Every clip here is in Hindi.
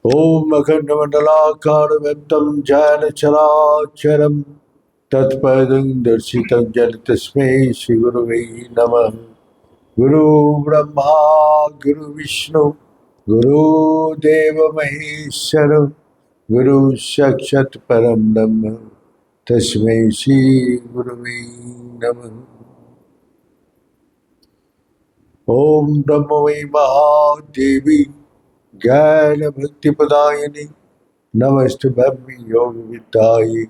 ओम अखंडमंडलाकारं जैन चराचरं तत्पदं दर्शितं जन तस्मै श्रीगुरुवे नमः। गुरु ब्रह्मा गुरु विष्णु गुरुदेव महेश्वर गुरु साक्षात् परं ब्रह्म तस्मै श्री गुरुवे नमः। ओम ब्रह्मवै महादेवी ज्ञान भक्ति प्रदायिनी नमस्ते ब्रह्म योग विद्याये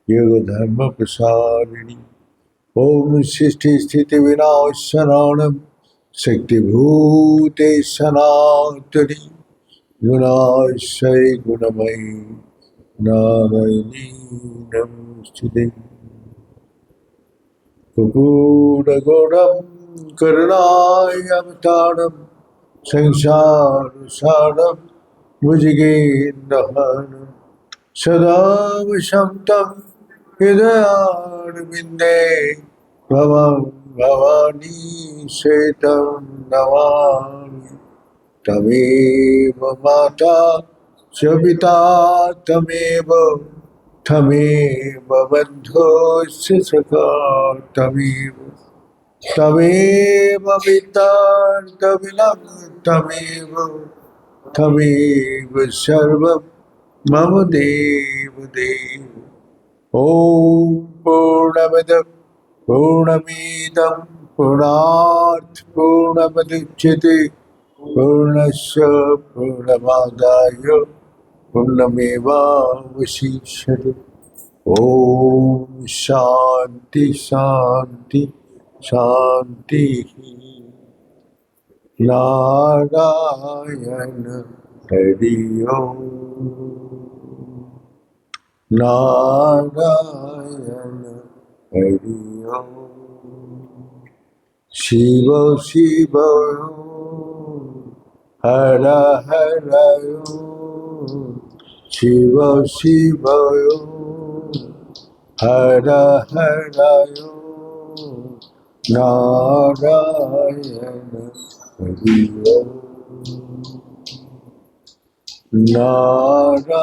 योग धर्म प्रसारिणी। ओम सृष्टि स्थिति विनाशनानं शक्ति भूते सनातनी गुणाश्रय गुणमयी नारायणी नमस्ते। कुकुरगौरं करुणावतारं संसारसारं भुजगेन्द्रहारं सदा वसन्तं हृदयारविन्दे भवं भवानी श्वेतं नमामि। तमेव माता च पिता तमेव बन्धुश्च सखा तमेव तमेव सर्वं मम देव देव। ॐ पूर्णमदः पूर्णमिदं पूर्णात् पूर्णमुदच्यते पूर्णस्य पूर्णमादाय पूर्णमेवावशिष्यते। ओम शांति शांति शांति। नारायण हरि ओम नारायण हरि ओम। शिव शिव हर हर शिव शिव हर हर नारायण हरि ओम नारायण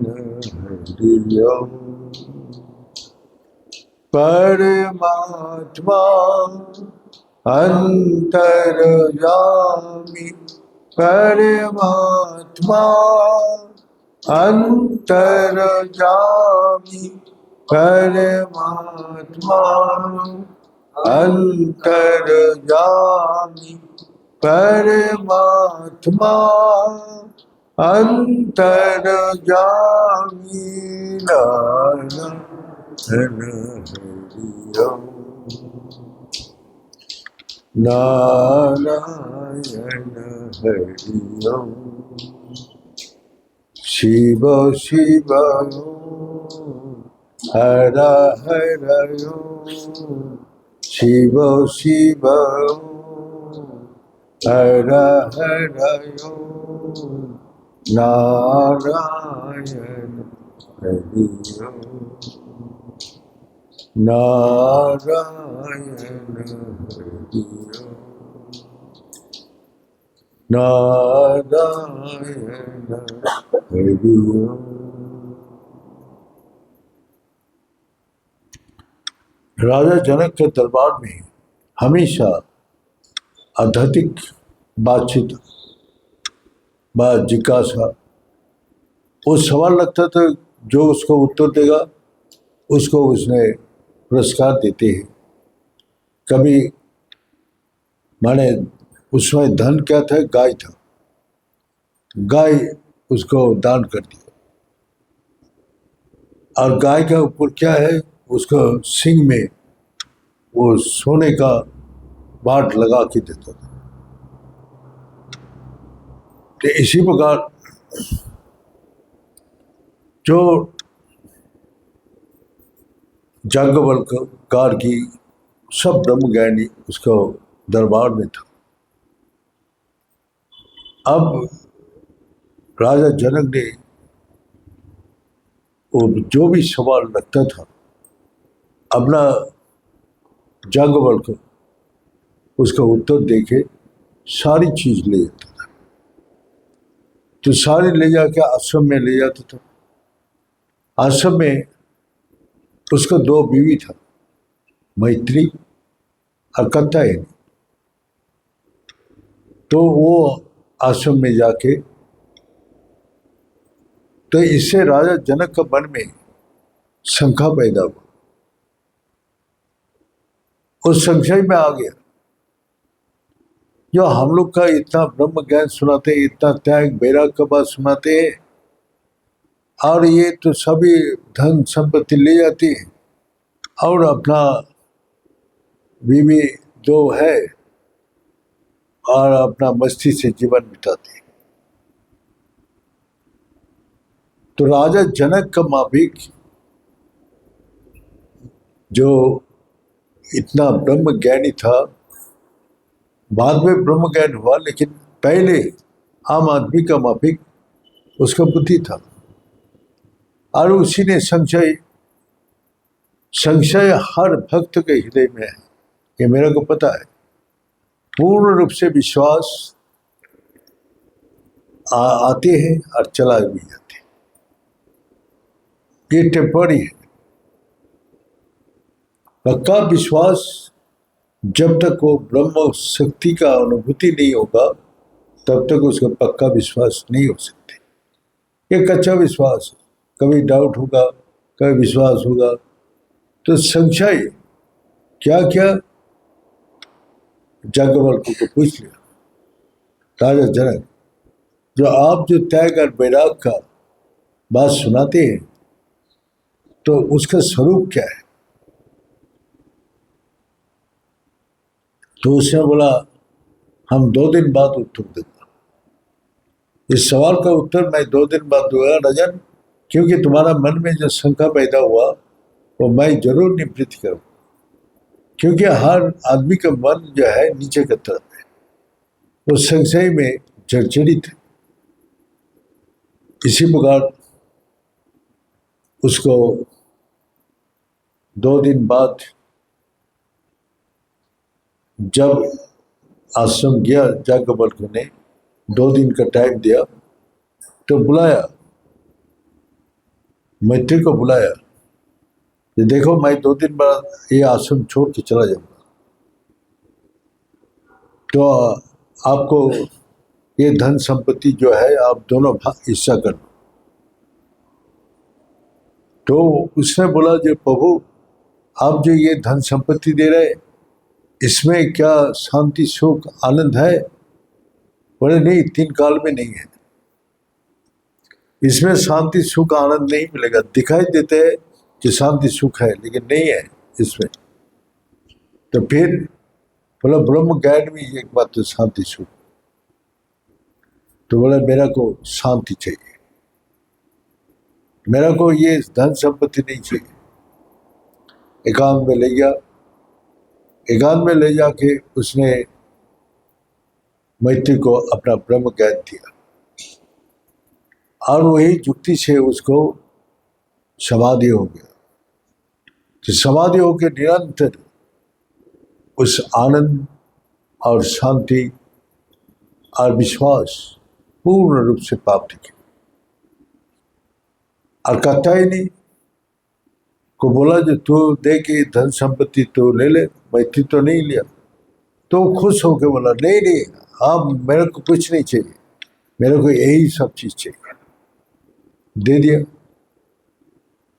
हरि ओम। परमात्मा अंतर्यामी परमात्मा अंतर्यामी परमात्मा अंतर्यामी परमात्मा अंतर्यामी नारायण हरि ओम नारायण हरि ओम। शिव शिव हर हर शिव शिव हर हर नारायण हरि ओम नारायण हरि ओम नारायण हरि ओम। राजा जनक के दरबार में हमेशा आध्यात्मिक बातचीत जिज्ञासा वो सवाल लगता था, जो उसको उत्तर देगा उसको उसने पुरस्कार देते हैं। कभी माने उसमें धन क्या था, गाय था, गाय उसको दान कर दिया। और गाय के ऊपर क्या है, उसको सिंग में वो सोने का बाट लगा के देता था। तो इसी प्रकार जो याज्ञवल्क्य की सब ब्रह्म ज्ञानी उसको दरबार में था। अब राजा जनक ने वो जो भी सवाल रखता था अपना याज्ञवल्क्य उसका उत्तर देके सारी चीज ले जाता था। तो सारे ले जाके आश्रम में ले जाता था। आश्रम में उसका 2 बीवी था, मैत्री और कात्यायनी। तो वो आश्रम में जाके, तो इससे राजा जनक का मन में शंका पैदा हुआ। उस संशय में आ गया, जो हम लोग का इतना ब्रह्म ज्ञान सुनाते, इतना त्याग वैराग का बात सुनाते हैं, और ये तो सभी धन संपत्ति ले जाती है और अपना बीवी 2 है और अपना मस्ती से जीवन बिताते हैं। तो राजा जनक का माफिक, जो इतना ब्रह्म ज्ञानी था, बाद में ब्रह्म ज्ञान हुआ, लेकिन पहले आम आदमी का माफिक उसका बुद्धि था। और उसी ने संशय हर भक्त के हृदय में है, ये मेरे को पता है। पूर्ण रूप से विश्वास आते हैं और चला भी जाते हैं, ये टेम्पररी है। पक्का विश्वास जब तक वो ब्रह्म शक्ति का अनुभूति नहीं होगा, तब तक उसका पक्का विश्वास नहीं हो सकते। ये कच्चा विश्वास है, कभी डाउट होगा, कभी विश्वास होगा। तो संशय क्या क्या, याज्ञवल्क्य को पूछ लिया राजा जनक, जो आप जो त्याग और वैराग का बात सुनाते हैं, तो उसका स्वरूप क्या है? तो उसने बोला, हम 2 दिन बाद उत्तर देंगे। इस सवाल का उत्तर मैं 2 दिन बाद दूंगा राजन, क्योंकि तुम्हारा मन में जो शंका पैदा हुआ वो मैं जरूर निवृत्त करूँ, क्योंकि हर आदमी का मन जो है नीचे की तरफ है, वो संशय में जर्जरित है। इसी प्रकार उसको 2 दिन बाद जब आश्रम गया, याज्ञवल्क्य ने 2 दिन का टाइम दिया, तो बुलाया, मैत्री को बुलाया, ये देखो मैं 2 दिन बाद ये आश्रम छोड़ के चला जाऊंगा, तो आपको ये धन संपत्ति जो है आप दोनों हिस्सा कर लो। तो उसने बोला, जो प्रभु आप जो ये धन संपत्ति दे रहे, इसमें क्या शांति सुख आनंद है? बोले नहीं, 3 काल में नहीं है, इसमें शांति सुख आनंद नहीं मिलेगा। दिखाई देते है कि शांति सुख है, लेकिन नहीं है इसमें। तो फिर बोला, ब्रह्म ज्ञान में एक बात तो शांति सुख। तो बोला, मेरा को शांति चाहिए, मेरा को ये धन संपत्ति नहीं चाहिए। एकांत में ले गया, एकांत में ले जाके उसने मैत्री को अपना ब्रह्म ज्ञान दिया, और वही युक्ति से उसको समाधि हो गया। तो समाधि होकर निरंतर उस आनंद और शांति और विश्वास पूर्ण रूप से प्राप्त किया। और कात्यायनी को बोला, जो तू दे के धन संपत्ति तो ले ले, मैत्री तो नहीं लिया। तो खुश होकर बोला, नहीं नहीं, हाँ मेरे को कुछ नहीं चाहिए, मेरे को यही सब चीज चाहिए। दे दिया।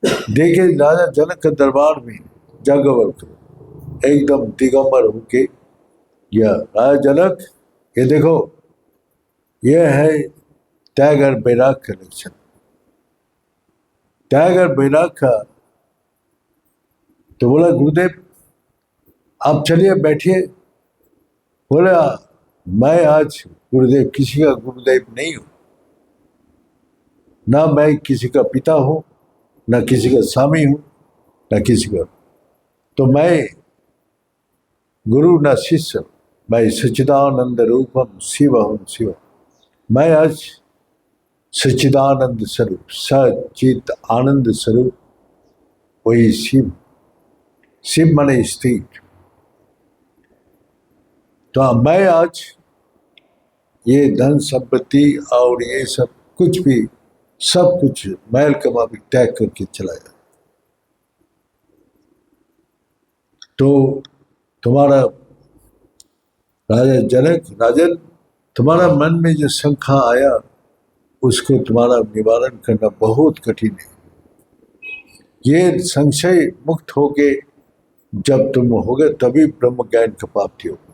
देखे राजा जनक के दरबार में याज्ञवल्क्य एकदम दिगंबर होके गया। राजा जनक, ये देखो, ये है त्याग और वैराग का लक्षण। त्याग और वैराग का। तो बोला, गुरुदेव आप चलिए बैठिए। बोला, मैं आज गुरुदेव किसी का गुरुदेव नहीं हूं, ना मैं किसी का पिता हूं, ना किसी का स्वामी हूं, ना किसी का। तो मैं गुरु ना शिष्य, मैं सच्चिदानंद रूपम शिवहम शिव। मैं आज सच्चिदानंद स्वरूप, सचित आनंद स्वरूप, वही शिव। शिव माने स्थिर। तो मैं आज ये धन संपत्ति और ये सब कुछ भी, सब कुछ मैल कमा भी त्याग करके चला गया। तो तुम्हारा राजा जनक, राजन, तुम्हारा मन में जो शंका आया उसको तुम्हारा निवारण करना बहुत कठिन है। ये संशय मुक्त होके जब तुम होगे तभी ब्रह्म ज्ञान की प्राप्ति होगी।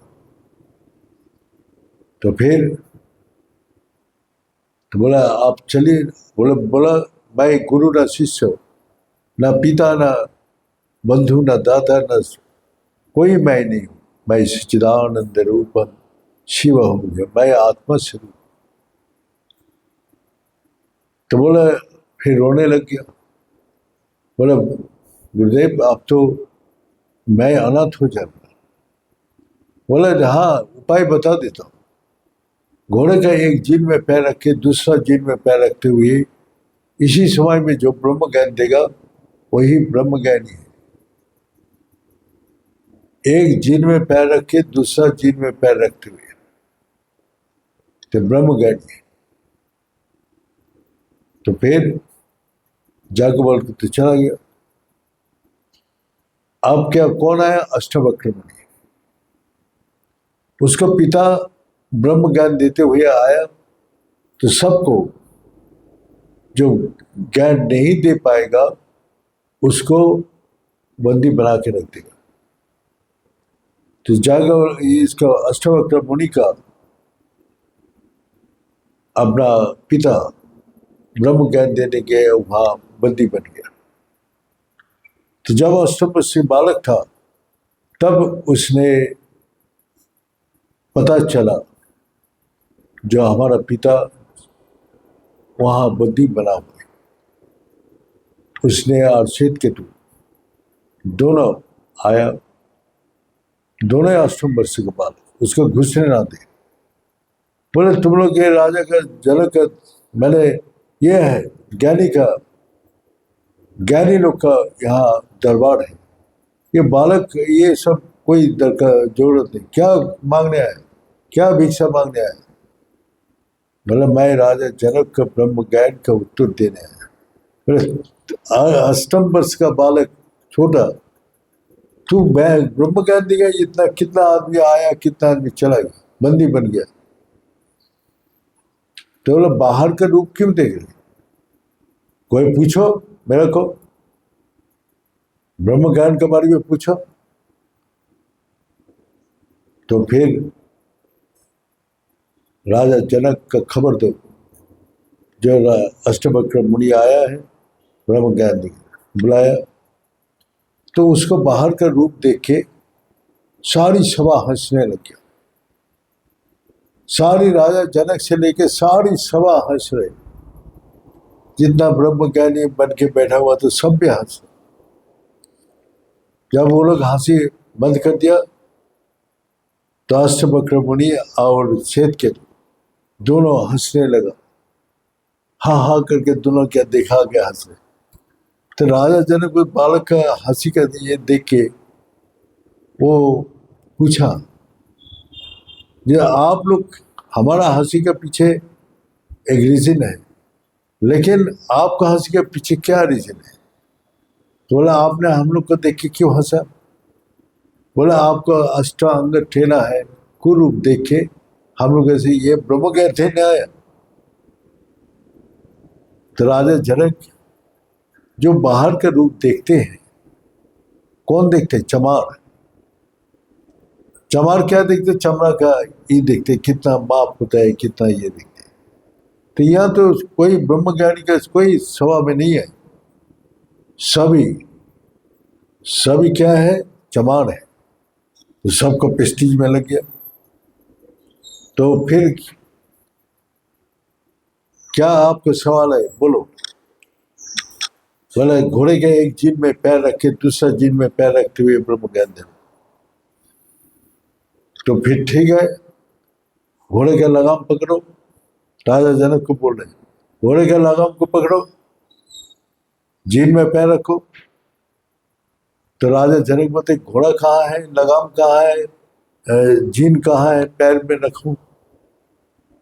तो फिर तो बोला आप चलिए, बोला मैं गुरु ना शिष्य, ना पिता, ना बंधु, ना दाता, ना कोई मैं नहीं हूँ। मैं सच्चिदानंद रूप शिव हूँ, मैं आत्मा स्वरूप। तो बोला, फिर रोने लग गया। बोला गुरुदेव आप तो, मैं अनाथ हो जाऊंगा। बोला हाँ उपाय बता देता हूँ। घोड़े का एक जीन में पैर रखे दूसरा जीन में पैर रखते हुए इसी समय में जो ब्रह्म ज्ञान देगा वही ब्रह्म ज्ञानी है। एक जीन में पैर रखे दूसरा जीन में पैर रखते हुए तो ब्रह्म ज्ञानी है। तो फिर जाके बोल के तो चला गया। अब क्या कौन आया? अष्टवक्र मुनि। उसका पिता ब्रह्म ज्ञान देते हुए आया तो सबको जो ज्ञान नहीं दे पाएगा उसको बंदी बना के रख देगा। तो जाकर इसका अष्टवक्र मुनि का अपना पिता ब्रह्म ज्ञान देने गया, वहां बंदी बन गया। तो जब अष्टम वर्षीय बालक था तब उसने पता चला जो हमारा पिता वहां बंदी बना हुआ है। उसने और श्वेत केतु दोनों आया, दोनों अष्टम वर्ष के बाद उसको घुसने ना दे। बोले तुम लोग ये राजा का जनक का, मैंने ये है ज्ञानी का, ज्ञानी लोग का यहाँ दरबार है। ये बालक ये सब कोई जरूरत नहीं। क्या मांगने आया? क्या भिक्षा मांगने आया? बोले मैं राजा जनक का ब्रह्म ज्ञान का उत्तर देने आया। बोले अष्टम वर्ष का बालक छोटा, तू मैं ब्रह्म ज्ञान देगा? इतना कितना आदमी आया, कितना आदमी चला गया, बंदी बन गया। तो बोला बाहर का रूप क्यों देख रहे? कोई पूछो मेरे को, ब्रह्म ज्ञान के बारे में पूछो। तो फिर राजा जनक का खबर दो, जो अष्टवक्र मुनि आया है ब्रह्म ज्ञान देगा, बुलाया। तो उसको बाहर का रूप देख के सारी सभा हंसने लग गया। सारी राजा जनक से लेके सारी सभा हंस रहे। जितना ब्रह्म ज्ञानी बन के बैठा हुआ तो सब भी हंस। जब वो लोग हंसी बंद कर दिया तो अष्टवक्र मुनि और श्वेत केतु दोनों हंसने लगा। हाँ हाँ करके दोनों क्या देखा क्या हंस रहे। तो राजा जनक को बालक का हंसी का ये देख के वो पूछा, ये आप लोग, हमारा हंसी के पीछे एक रीजन है, लेकिन आपका हंसी के पीछे क्या रीजन है? तो बोला आपने हम लोग को देख के क्यों हंसा? बोला आपका अष्टांग ठेला है, कुरूप देख के हम लोग ऐसे ये ब्रह्म ज्ञान देने आया। तो राजा जनक जो बाहर का रूप देखते हैं, कौन देखते हैं? चमार। चमार क्या देखते? चमड़ा का ये देखते, कितना माप होता है, कितना ये देखते। तो यहाँ तो कोई ब्रह्म ज्ञानी का कोई सभा में नहीं है। सभी क्या है? चमार है। तो सबको प्रेस्टीज में लग गया। तो फिर क्या आपका सवाल है? बोलो। बोले घोड़े के एक जीन में पैर रखे दूसरा जीन में पैर रखते हुए ब्रह्म ज्ञान देना। तो फिर ठीक है, घोड़े का लगाम पकड़ो। राजा जनक को बोल रहे, घोड़े के लगाम को पकड़ो, जीन में पैर रखो। तो राजा जनक बोलते घोड़ा कहाँ है, लगाम कहाँ है, जीन कहाँ है, पैर में रखूं?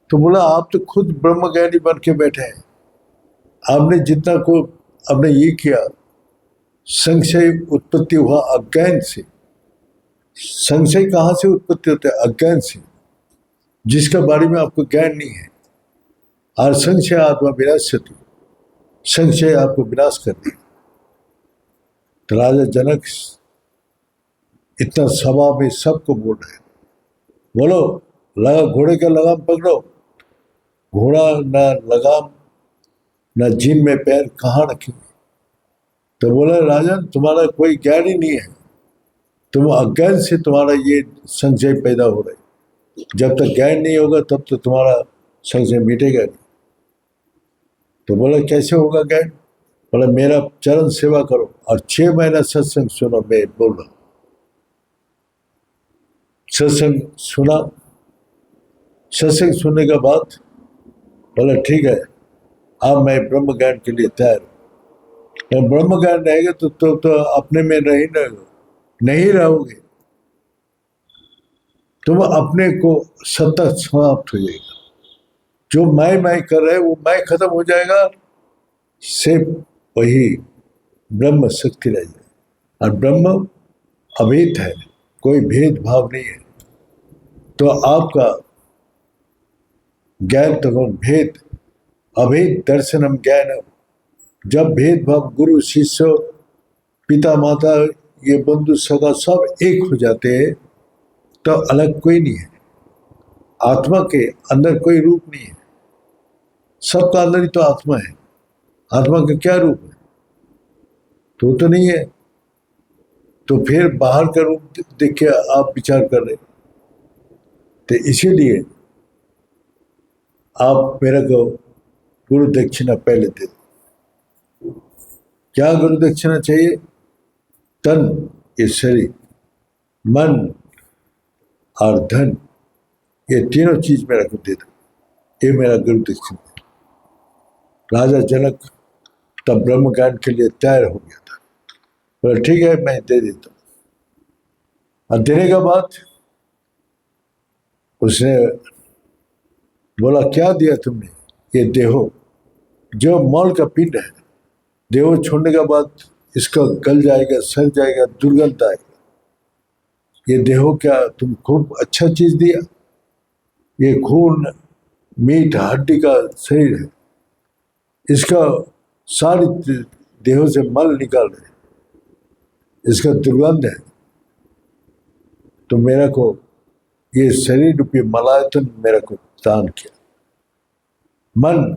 तो बोला आप तो खुद ब्रह्मज्ञानी बन के बैठे हैं, आपने जितना को आपने ये किया, संशय उत्पत्ति हुआ अज्ञान से। संशय कहाँ से उत्पत्ति होता है? अज्ञान से, जिसका बारे में आपको ज्ञान नहीं है। और संशय आत्मा विनाशति, संशय आपको विनाश कर दिया। तो राजा जनक इतना सभा में सबको बोल रहे, बोलो लगा घोड़े का लगाम पकड़ो। घोड़ा न लगाम न जिम में पैर कहाँ रखेंगे? तो बोला राजन तुम्हारा कोई ज्ञान ही नहीं है, तुम अज्ञान से तुम्हारा ये संशय पैदा हो रहा है। जब तक ज्ञान नहीं होगा तब तो तुम्हारा संशय मिटेगा नहीं। तो बोला कैसे होगा ज्ञान? बोला मेरा चरण सेवा करो और 6 महीना सत्संग सुनो। मैं बोल रहा हूं, सत्संग सुना। सत्संग सुनने के बाद बोला ठीक है, अब मैं ब्रह्म ज्ञान के लिए तैयार हूं। ब्रह्म ज्ञान रहेगा तो अपने में नहीं रहोगे, तुम अपने को सत्ता समाप्त हो जाएगा। जो मैं कर रहे वो मैं खत्म हो जाएगा, सिर्फ वही ब्रह्म शक्ति रह जाए। और ब्रह्म अभेद है, कोई भेदभाव नहीं है। तो आपका ज्ञान तो भेद अभेद दर्शनम ज्ञानम। जब भेदभाव गुरु शिष्य पिता माता ये बंधु सगा सब एक हो जाते हैं तो अलग कोई नहीं है। आत्मा के अंदर कोई रूप नहीं है, सबका अंदर ही तो आत्मा है। आत्मा का क्या रूप है? तो नहीं है। तो फिर बाहर का रूप देख के आप विचार कर रहे। तो इसीलिए आप मेरे को गुरु दक्षिणा पहले दे दो। क्या गुरु दक्षिणा चाहिए? तन, ये शरीर, मन और धन, ये तीनों चीज मेरे को दे दो। ये मेरा गुरु दक्षिणा। राजा जनक तब ब्रह्म ज्ञान के लिए तैयार हो गया था। बोला ठीक है मैं दे देता हूँ। और देने के बाद उसने बोला क्या दिया तुमने? ये देहो, जो मौल का पिंड है, देहो छोड़ने के बाद इसका गल जाएगा, सड़ जाएगा, दुर्गंध आएगा। ये देहो क्या तुम खूब अच्छा चीज दिया? ये खून मीट हड्डी का शरीर है, इसका सारी देहों से मल निकाल रहे, इसका दुर्गंध है। तो मेरे को ये शरीर रूपी मलायतन मेरे को दान किया। मन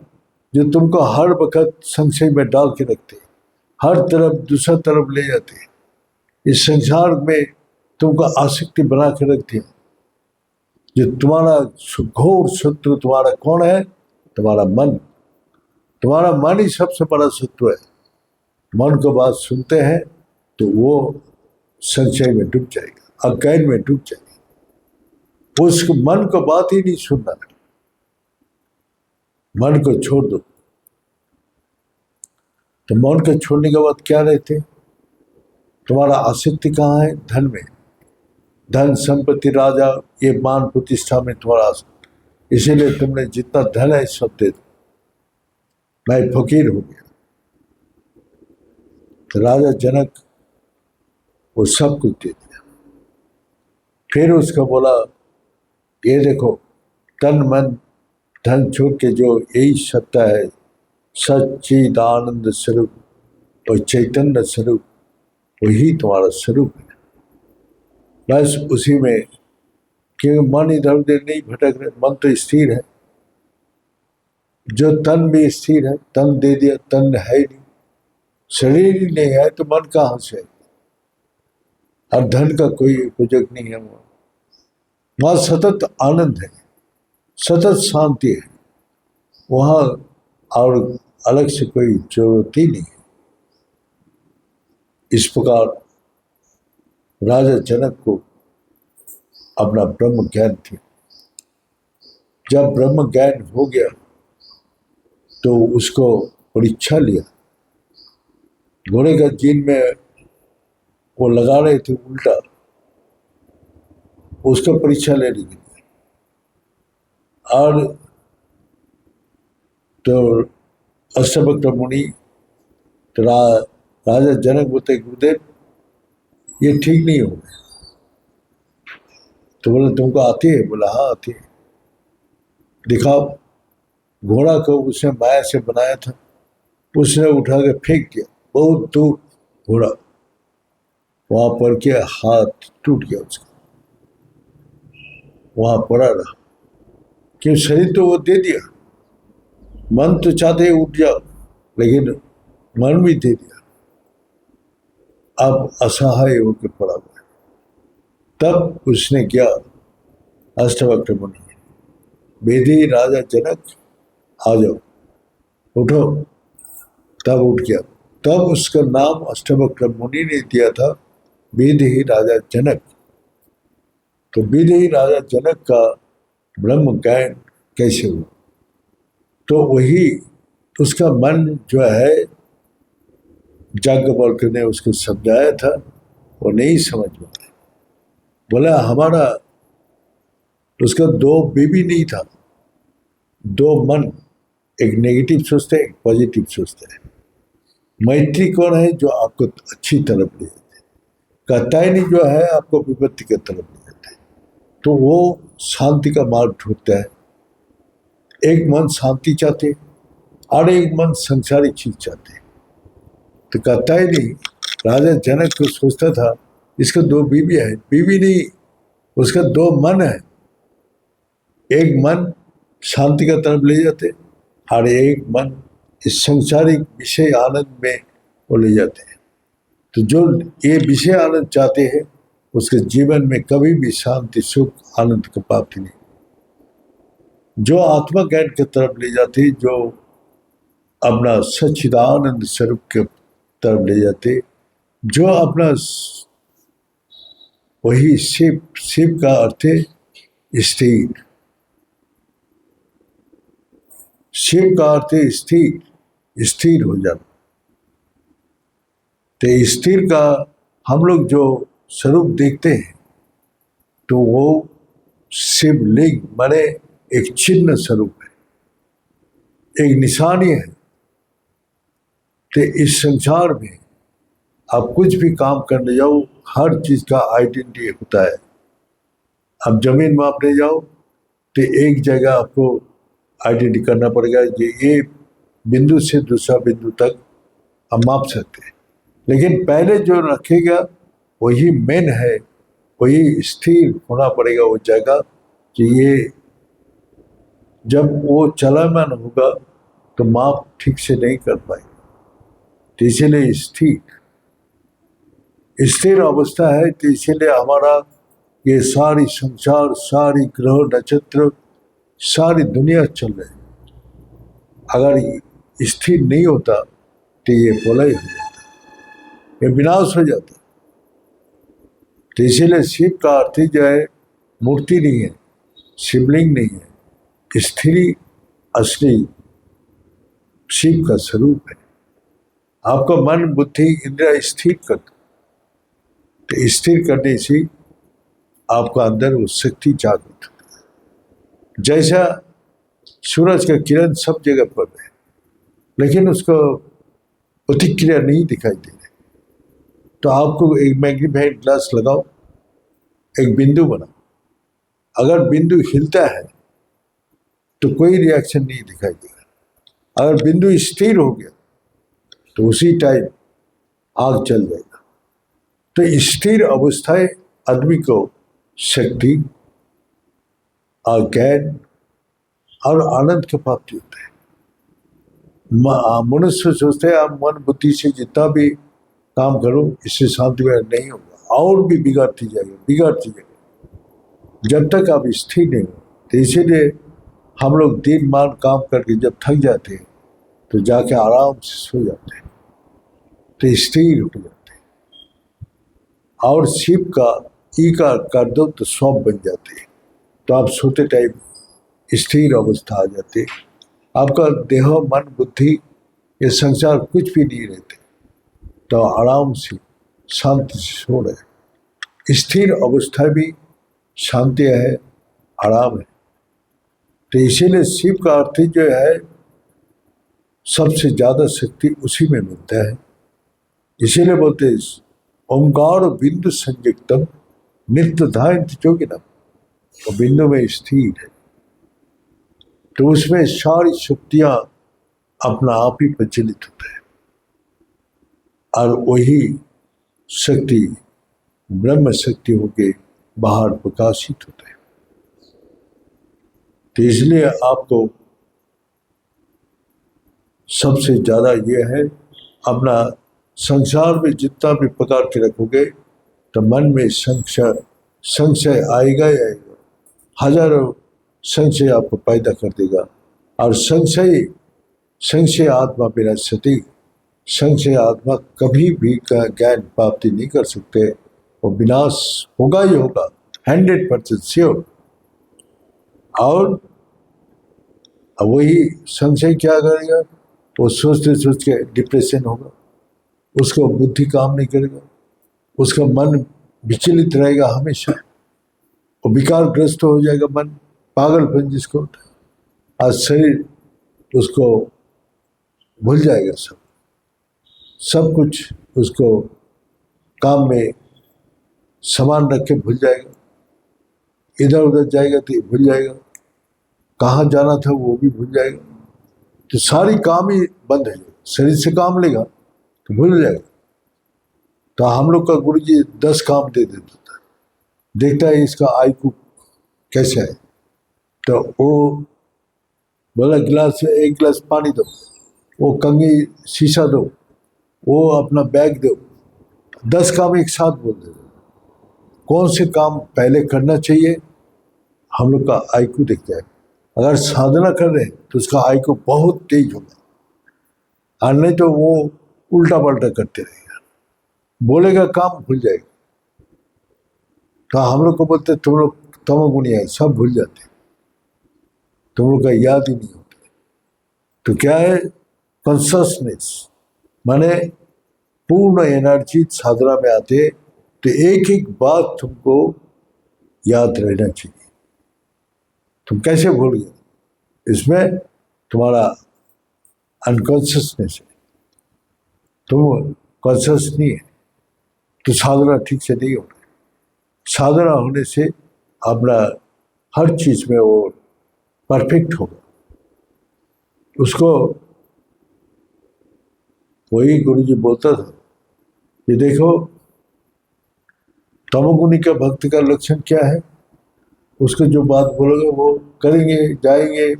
जो तुमको हर वक्त संशय में डाल के रखते, हर तरफ दूसरा तरफ ले जाते, इस संसार में तुमको आसक्ति बना के रखते हैं। जो तुम्हारा घोर शत्रु तुम्हारा कौन है? तुम्हारा मन। तुम्हारा मन ही सबसे बड़ा शत्रु है। मन को बात सुनते हैं तो वो संशय में डूब जाएगा, अज्ञान में डूब जाएगा। उस मन को बात ही नहीं सुनना, मन को छोड़ दो। तो मन को छोड़ने के बाद क्या रहते? तुम्हारा आसक्ति कहाँ है? धन में। धन संपत्ति राजा ये मान प्रतिष्ठा में तुम्हारा आसक्ति। इसीलिए तुमने जितना धन है सब दे दो, मैं फकीर हो गया। तो राजा जनक वो सब कुछ दे दिया। फिर उसको बोला ये देखो, तन मन धन छोड़ के जो यही सत्ता है, सच्चिदानंद स्वरूप और चैतन्य स्वरूप, वही तुम्हारा स्वरूप है। बस उसी में, क्योंकि मन इधर उधर नहीं भटक रहे, मन तो स्थिर है। जो तन भी स्थिर है, तन दे दिया, तन है ही नहीं, शरीर ही नहीं है तो मन कहाँ से? और धन का कोई उपयोग नहीं है। वहाँ सतत आनंद है, सतत शांति है, वहाँ और अलग से कोई जरूरत ही नहीं है। इस प्रकार राजा जनक को अपना ब्रह्म ज्ञान थी। जब ब्रह्म ज्ञान हो गया तो उसको परीक्षा लिया। घोड़े का जीन में वो लगा रहे थे उल्टा, उसका परीक्षा लेने के लिए। और तो अष्टवक्र मुनि तो राजा जनक बोलते गुरुदेव ये ठीक नहीं होगा। तो बोले तुमको आती है? बोला हाँ आती है। दिखाओ। घोड़ा को उसने माया से बनाया था, उसने उठा के फेंक दिया बहुत दूर। घोड़ा वहां पड़ के हाथ टूट गया उसका, वहां पड़ा रहा। क्यों? शरीर तो वो दे दिया, मन तो चाहते उठ जाओ, लेकिन मन भी दे दिया। अब असहाय होकर पड़ा हुआ है। तब उसने क्या, अष्टवक्र मुनि, वेदी राजा जनक आ जाओ, उठो। तब उठ गया। तब उसका नाम अष्टवक्र मुनि ने दिया था वेदी राजा जनक। तो वेदी राजा जनक का ब्रह्म ज्ञान कैसे हुआ? तो वही उसका मन जो है, याज्ञवल्क्य ने उसको समझाया था, वो नहीं समझ में आया। बोला हमारा, उसका दो बीवी नहीं था, दो मन, एक नेगेटिव सोचते हैं, एक पॉजिटिव सोचते हैं। मैत्री कौन है? जो आपको अच्छी तरफ ले जाते हैं। कात्यायनी जो है आपको विपत्ति की तरफ ले जाते हैं। तो वो शांति का मार्ग ढूंढता है। एक मन शांति चाहते और एक मन संसारिक चीज चाहते। तो कात्यायनी राजा जनक को सोचता था इसका दो बीवी है, बीवी नहीं, उसका दो मन है। एक मन शांति का तरफ ले जाते और एक मन इस संसारिक विषय आनंद में वो ले जाते हैं। तो जो ये विषय आनंद चाहते हैं उसके जीवन में कभी भी शांति सुख आनंद की प्राप्ति नहीं। जो आत्मा ज्ञान की तरफ ले जाते, जो अपना सच्चिदानंद स्वरूप के तरफ ले जाते, जो अपना, वही शिव। शिव का अर्थ है स्थिर। शिव का अर्थ है स्थिर, स्थिर हो जाना। तो स्थिर का हम लोग जो स्वरूप देखते हैं तो वो शिवलिंग माने एक चिन्ह स्वरूप है, एक निशानी है। तो इस संसार में आप कुछ भी काम करने जाओ, हर चीज का आइडेंटिटी होता है। अब जमीन मापने जाओ तो एक जगह आपको आइडेंटिटी करना पड़ेगा, ये बिंदु से दूसरा बिंदु तक हम माप सकते हैं। लेकिन पहले जो रखेगा वही मेन है, वही स्थिर होना पड़ेगा वो जगह, कि ये जब वो चलामान होगा तो माप ठीक से नहीं कर पाएगा। तो इसीलिए स्थिर अवस्था है। तो इसीलिए हमारा ये सारी संसार, सारी ग्रह नक्षत्र, सारी दुनिया चल रही है। अगर स्थिर नहीं होता तो ये प्रलय हो जाता, ये विनाश हो जाता। तो इसीलिए शिव का अर्थ जो है मूर्ति नहीं है, शिवलिंग नहीं है, स्थिर असली शिव का स्वरूप है। आपका मन बुद्धि इंद्रिया स्थिर कर, तो स्थिर करने से आपका अंदर वो शक्ति जागृत होती है। जैसा सूरज का किरण सब जगह पर है, लेकिन उसको प्रतिक्रिया नहीं दिखाई दे रही। तो आपको एक मैग्नीफाइंग ग्लास लगाओ, एक बिंदु बनाओ, अगर बिंदु हिलता है तो कोई रिएक्शन नहीं दिखाई देगा। अगर बिंदु स्थिर हो गया तो उसी टाइम आग चल जाएगा। तो स्थिर अवस्थाएं आदमी को शक्ति और ज्ञान और आनंद की प्राप्ति होता है। मनुष्य सोचते हैं आप मन बुद्धि से जितना भी काम करो इससे शांति में नहीं होगा, और भी बिगाड़ती जाएगी। जब तक आप स्थिर नहीं हो। तो इसीलिए हम लोग दिन मान काम करके जब थक जाते हैं तो जाके आराम से सो जाते हैं, तो स्थिर हो जाते हैं। और शिव का ई का कर दो तो सौंप बन जाते हैं। तो आप सोते टाइम स्थिर अवस्था आ जाते, आपका देह मन बुद्धि ये संसार कुछ भी नहीं रहते, तो आराम से शांति से सो रहे। स्थिर अवस्था भी शांति है, आराम है। तो इसीलिए शिव का अर्थ जो है सबसे ज्यादा शक्ति उसी में मिलता है। इसीलिए बोलते हैं ओंकार बिंदु संयुक्तम नित्य धायंत जोगिनम, तो बिंदु में स्थिर है, तो उसमें सारी शक्तियां अपना आप ही प्रचलित होता है, और वही शक्ति ब्रह्म शक्ति होके बाहर प्रकाशित होता है। तो इसलिए आपको सबसे ज्यादा ये है, अपना संसार में जितना भी प्रकार के रखोगे तो मन में संशय आएगा ही आएगा, हजारों संशय आपको पैदा कर देगा। और संशय आत्मा बिना सती, संशय आत्मा कभी भी ज्ञान प्राप्ति नहीं कर सकते, वो विनाश होगा ही होगा, 100% श्योर। और वही संशय क्या करेगा, वो सोचते सोचते डिप्रेशन होगा, उसको बुद्धि काम नहीं करेगा, उसका मन विचलित रहेगा हमेशा, वो विकारग्रस्त हो जाएगा मन, पागलपन जिसको होता है, और शरीर उसको भूल जाएगा, सब कुछ उसको काम में सामान रख के भूल जाएगा, इधर उधर जाएगा तो भूल जाएगा, कहाँ जाना था वो भी भूल जाएगा, तो सारी काम ही बंद है। शरीर से काम लेगा तो भूल जाएगा। तो हम लोग का गुरु जी 10 काम दे देता था, देखता है इसका आईक्यू कैसा है, तो वो बोला गिलास से 1 गिलास पानी दो, वो कंघी शीशा दो, वो अपना बैग दो, 10 काम एक साथ बोल देते। कौन से काम पहले करना चाहिए, हम लोग का आईक्यू देखता है। अगर साधना कर रहे हैं तो उसका आईक्यू बहुत तेज होगा, और नहीं तो वो उल्टा पल्टा करते रहेगा, बोलेगा काम भूल जाएगा। तो हम लोग को बोलते तुम लोग तमोगुणी है, सब भूल जाते, तुम लोग का याद ही नहीं होता। तो क्या है कॉन्शसनेस, माने पूर्ण एनर्जी साधना में आते, तो एक एक बात तुमको याद रहना चाहिए। तुम कैसे भूल गए, इसमें तुम्हारा अनकॉन्शियसनेस है, तुम कॉन्शियस नहीं है, तो साधना ठीक से नहीं हो रही। साधना होने से अपना हर चीज में वो परफेक्ट होगा। उसको वही गुरु जी बोलता था कि देखो तमोगुणी का भक्त का लक्षण क्या है, उसको जो बात बोलोगे वो करेंगे, जाएंगे,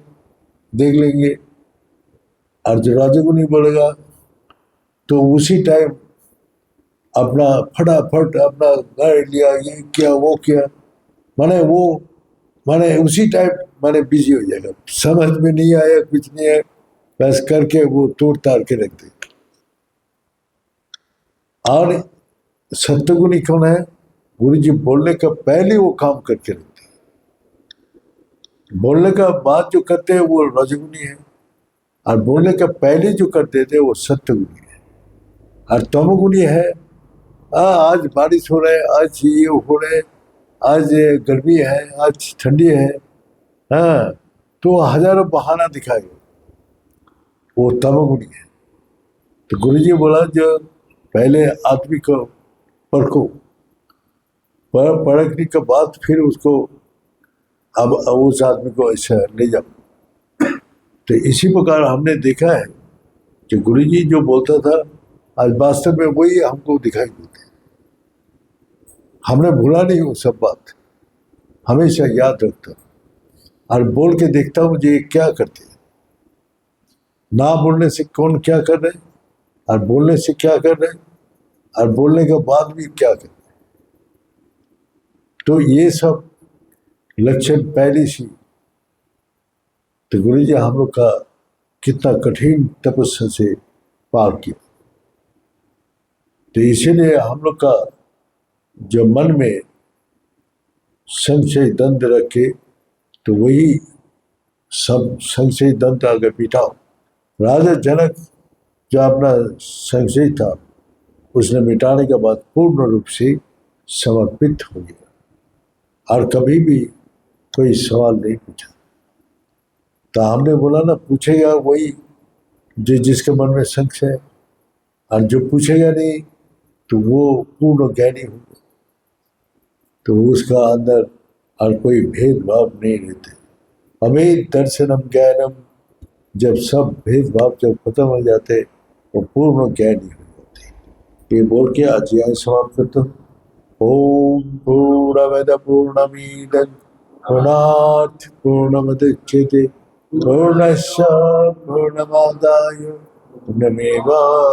देख लेंगे। और जो राजगुणी बोलेगा तो उसी टाइम अपना फटाफट अपना गाड़ी लिया, ये किया वो किया, माने उसी टाइम माने बिजी हो जाएगा, समझ में नहीं आया कुछ नहीं है, बस करके वो तोड़ ताड़ के रख देगा। और सत्वगुणी कौन है, गुरु जी बोलने का पहले वो काम करके रखते हैं, बोलने का बाद जो करते हैं वो रजगुणी है, और बोलने का पहले जो करते थे वो सत्वगुणी है। और तमोगुणी है, आज बारिश हो रहा है, आज ये हो रहा है, आज गर्मी है, आज ठंडी है, हाँ, तो हजारों बहाना दिखाएगा, वो तमोगुणी है। तो गुरुजी बोला जो पहले आदमी को परखो, परखने के बाद फिर उसको अब उस आदमी को ऐसा ले जाओ। तो इसी प्रकार हमने देखा है कि गुरुजी जो बोलता था आज वास्तव में वही हमको दिखाई देते, हमने भूला नहीं वो सब बात, हमेशा याद रखता और बोल के देखता हूँ ये क्या करते हैं, ना बोलने से कौन क्या कर रहे हैं, और बोलने से क्या कर रहे हैं, और बोलने के बाद भी क्या कर रहे हैं। तो ये सब लक्षण पहले से, तो गुरु जी हम लोग का कितना कठिन तपस्या से पार किया। तो इसीलिए हम लोग का जो मन में संशय द्वंद रखे, तो वही सब संशय द्वंद अगर मिटाओ, राजा जनक जो अपना संशय था उसने मिटाने के बाद पूर्ण रूप से समर्पित हो गया और कभी भी कोई सवाल नहीं पूछा। तो हमने बोला ना, पूछेगा वही जिसके मन में संशय है और जो पूछेगा नहीं तो वो पूर्ण ज्ञानी होगा, तो उसका अंदर और कोई भेदभाव नहीं रहते। अभेद दर्शनम ज्ञानम, जब सब भेदभाव जब खत्म हो जाते वो पूर्ण ज्ञानी हो जाते। ये बोल के आज यहाँ समाप्त करता हूँ। ओम पूर्णमद पूर्णमीदं पूर्णात् पूर्णमुदच्यते पूर्णस्य पूर्णमादाय पूर्णमेवावशिष्यते।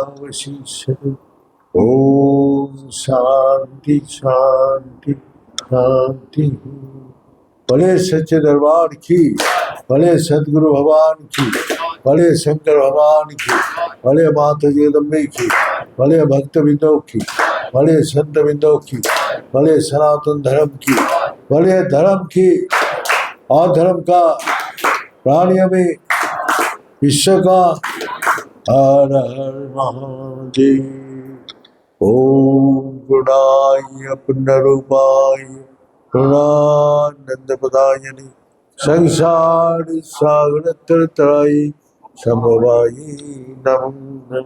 ओम शांति शांति शांति। भले सच्चे दरबार की, भले सदगुरु भगवान की, भले शंकर भगवान की, भले माता जगदम्बे की, भले भक्त बिंदो की, भले संत बिंदो की, भले सनातन धर्म की, भले धर्म की और धर्म का प्राणियों में विश्व का। हर हर महादेव। ओम गुणाय पुण्यरूपाय गुणानंद प्रदायिने संसार सागर तरतराई समवायी नमः।